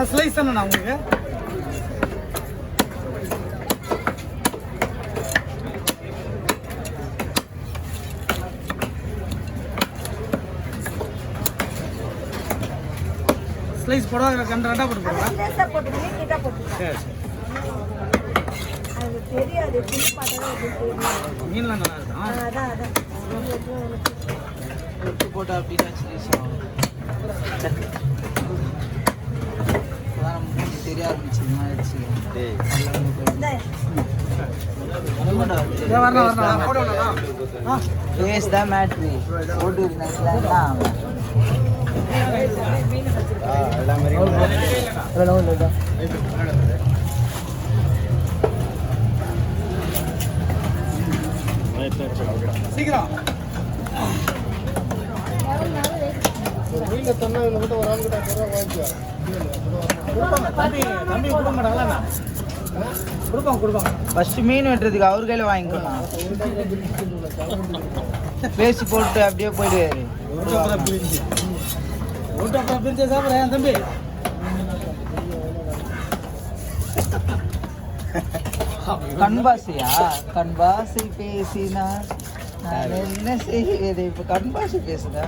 Slice தானேண்ணா உங்களுக்கு? Slice போட ரெண்டா போட்டு போடுறேன். சரி தெரியாது மீன்லாம் நல்லா இருக்கும். போட்டா அப்படின்னா தெரிய ஆரம்பிச்சு பேஸ் தான் மேட்ரு போட்டு சீக்கிரம் ஃபர்ஸ்ட் மீன் வெட்டுறதுக்கு அவர் கையில வாங்கிக்கலாம். பேசி போட்டு அப்படியே போயிடுவாரு. தம்பி கண்பாசையா? கண்பாசை பேசினா நான் என்ன செய்வது? இப்ப கண்பாசை பேசுதா?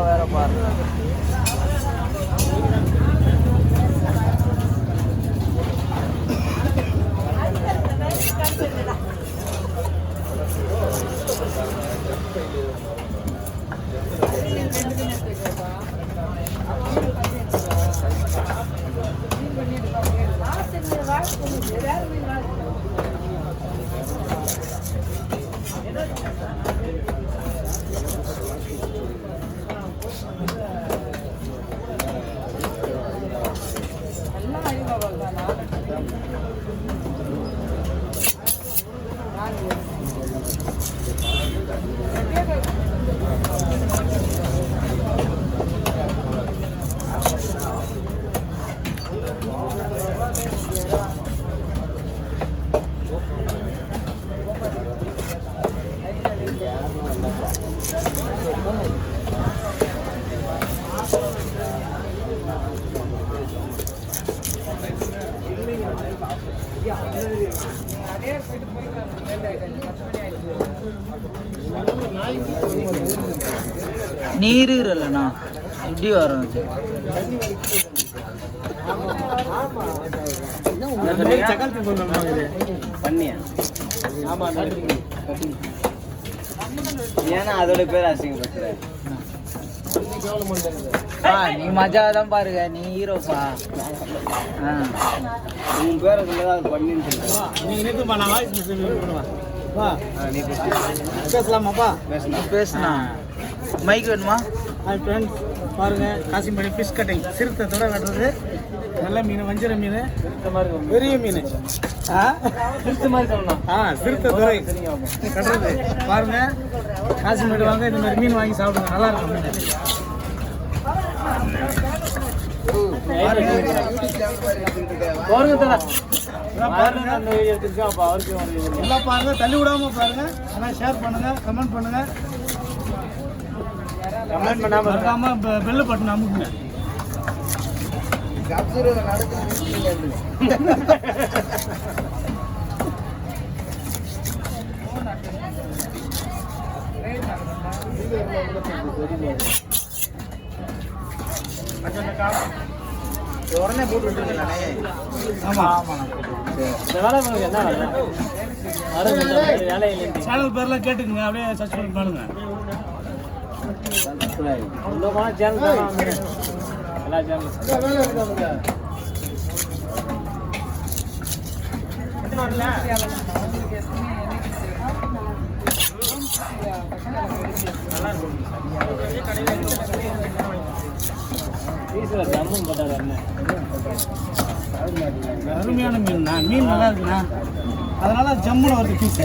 வேற பாருங்க. நீர் இல்லைண்ணா இப்படி வரும். பண்ணியா? ஏன்னா அதோட பேர் அசிங்கப்படுத்துற. நீ மஜா தான் பாருங்க, நீ ஹீரோப்பா. உன் பேரை சொல்லதான் பண்ணின்னு சொல்லுவா. நீ நிறுத்துப்பா, நான் வாய்ஸ் மெசேஜ் பண்ணுவேன். வா நீ பேசலாமாப்பா? பேசுனா மைக் வேணுமா? ஹாய் ஃப்ரெண்ட்ஸ், பாருங்கள் காசிமேடு ஃபிஷ் கட்டிங். சிறுத்தை தவிர வெட்டுறது நல்ல மீன், வஞ்சிர மீன், பெரிய மீன். சிறுத்தை மாதிரி சொல்லணும். சிறுத்தை துறை கட்டுறது பாருங்கள். காசிமேடு வாங்க, இந்த மாதிரி மீன் வாங்கி சாப்பிடுங்க, நல்லா இருக்கும் மீன். எல்லாம் பாருங்க, தள்ளி விடாம பாருங்க. ஆனால் ஷேர் பண்ணுங்க, கமெண்ட் பண்ணுங்க. கமெண்ட் பண்ணாம இருக்காம பெல்லு பட்டன் அமுக்குங்க. உடனே போட்டு விட்டுருக்கேன். ஆமா ஆமா, சேனல் பேர்லாம் கேட்டுக்குங்க, அப்படியே சப்ஸ்கிரைப் பண்ணுங்க. நல்லா இருக்கும். அருமையான மீன்ண்ணா, மீன் நல்லா இருக்குண்ணா, அதனால ஜம்முன்னு வருது பீஸு.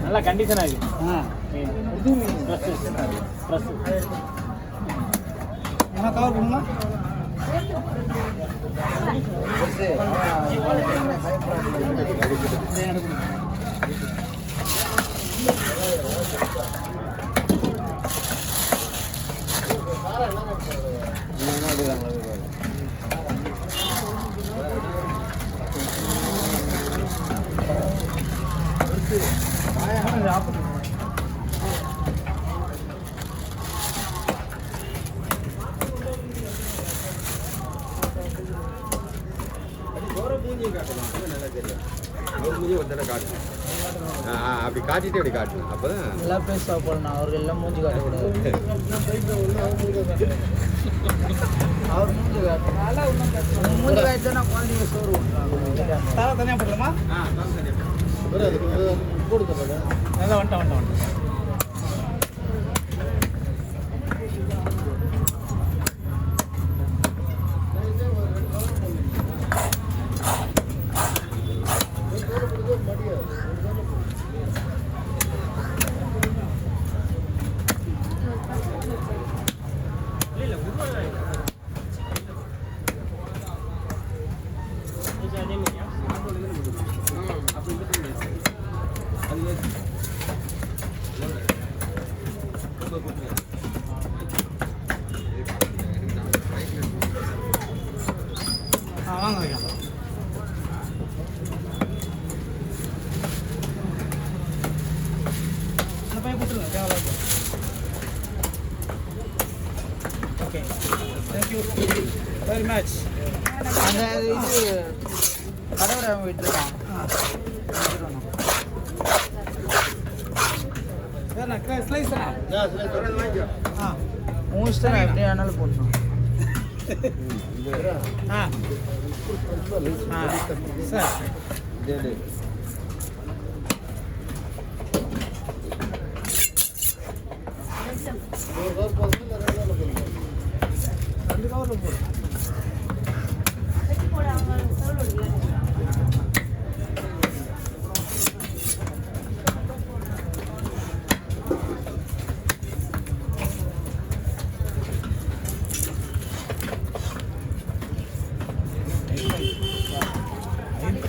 நல்லா கண்டிஷனாக இருக்கு. என்ன கவர் பண்ணுங்களா? அப்படி காட்டிட்டு அப்படி காட்டணும். அப்பதான் நல்லா பேச போடணும். அவர்கள் எல்லாம் மூஞ்சி காட்டக்கூடாது. அவர் மூஞ்சி காட்டணும். மூஞ்சி காய்ச்சா குழந்தைங்க சோறு விட்டுறாங்க. தலை தனியாக போடலாமா? நல்லா வந்துட்டேன். வாங்க ஐயா. அந்த பையன் கொடுத்துருங்க, தேவையில்ல. Okay, thank you very much. அந்த இது கடவுரை விட்டுருக்கான். ஸ்லைஸ்ண்ணா. மோஸ்ட்டாக நான் எப்படி வேணாலும் போடணும். சார் ரெண்டு கவரில் போடு.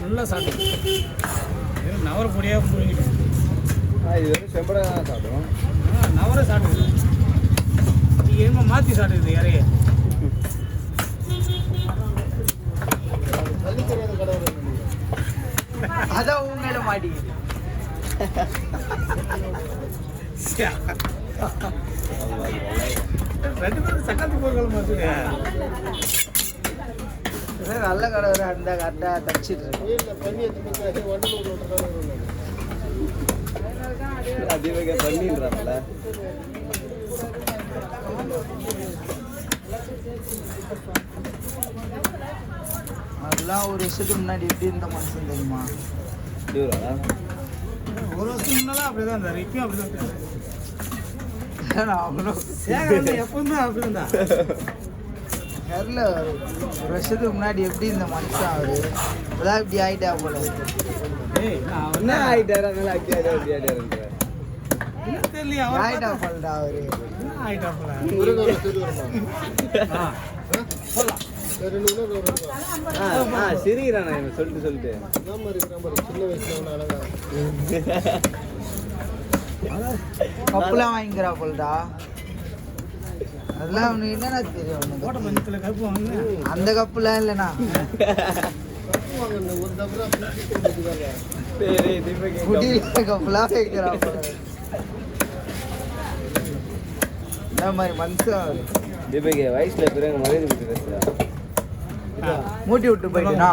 நல்லா சாப்பிட்டு நவர பொடியாக புரிஞ்சுட்டு இது வந்து செம்படை தான் சாப்பிடும். நவரை சாப்பிடுது. நீ என்ன மாற்றி சாப்பிடுது இறைய. அதான் உண்மையில மாட்டிக்குது. ரெண்டு பேரும் சக்காத்தி போர்கள் மாதிரி. நல்ல கடவுரை அந்த கரெக்டாக தச்சிட்டு அதிக பண்ணிடுறாங்கல்ல. அதெல்லாம் ஒரு வருஷத்துக்கு முன்னாடி எப்படி இருந்த மனுஷன் தெரியுமா? ஒரு வருஷம் முன்னெல்லாம் அப்படிதான் இருந்தார், இப்பயும் அப்படிதான் இருக்காரு. அவ்வளோ எப்பவுமே அப்படிதான். தெரில, ஒரு வருஷத்துக்கு முன்னாடி எப்படி இந்த மனுஷன் அவரு அதான் இப்படி ஆயிட்டா போல. என்ன ஆயிட்டாரு? அதனால தெரியலையா? ஆயிட்டா போலடா அவரு. ஆயிட்டா போல. சிரிக்கிறானா சொல்லிட்டு கப்புலாம் வாங்கிக்கிறா போலடா. அதெல்லாம் அவனுக்கு என்னன்னா தெரியும். அந்த கப்புலாம் இல்லைண்ணா, கப்புலாம் வைக்கிறா போல. இந்த மாதிரி மனுஷன் வயசுல பிறகு மரியாதை மூட்டி விட்டு போயிட்டுனா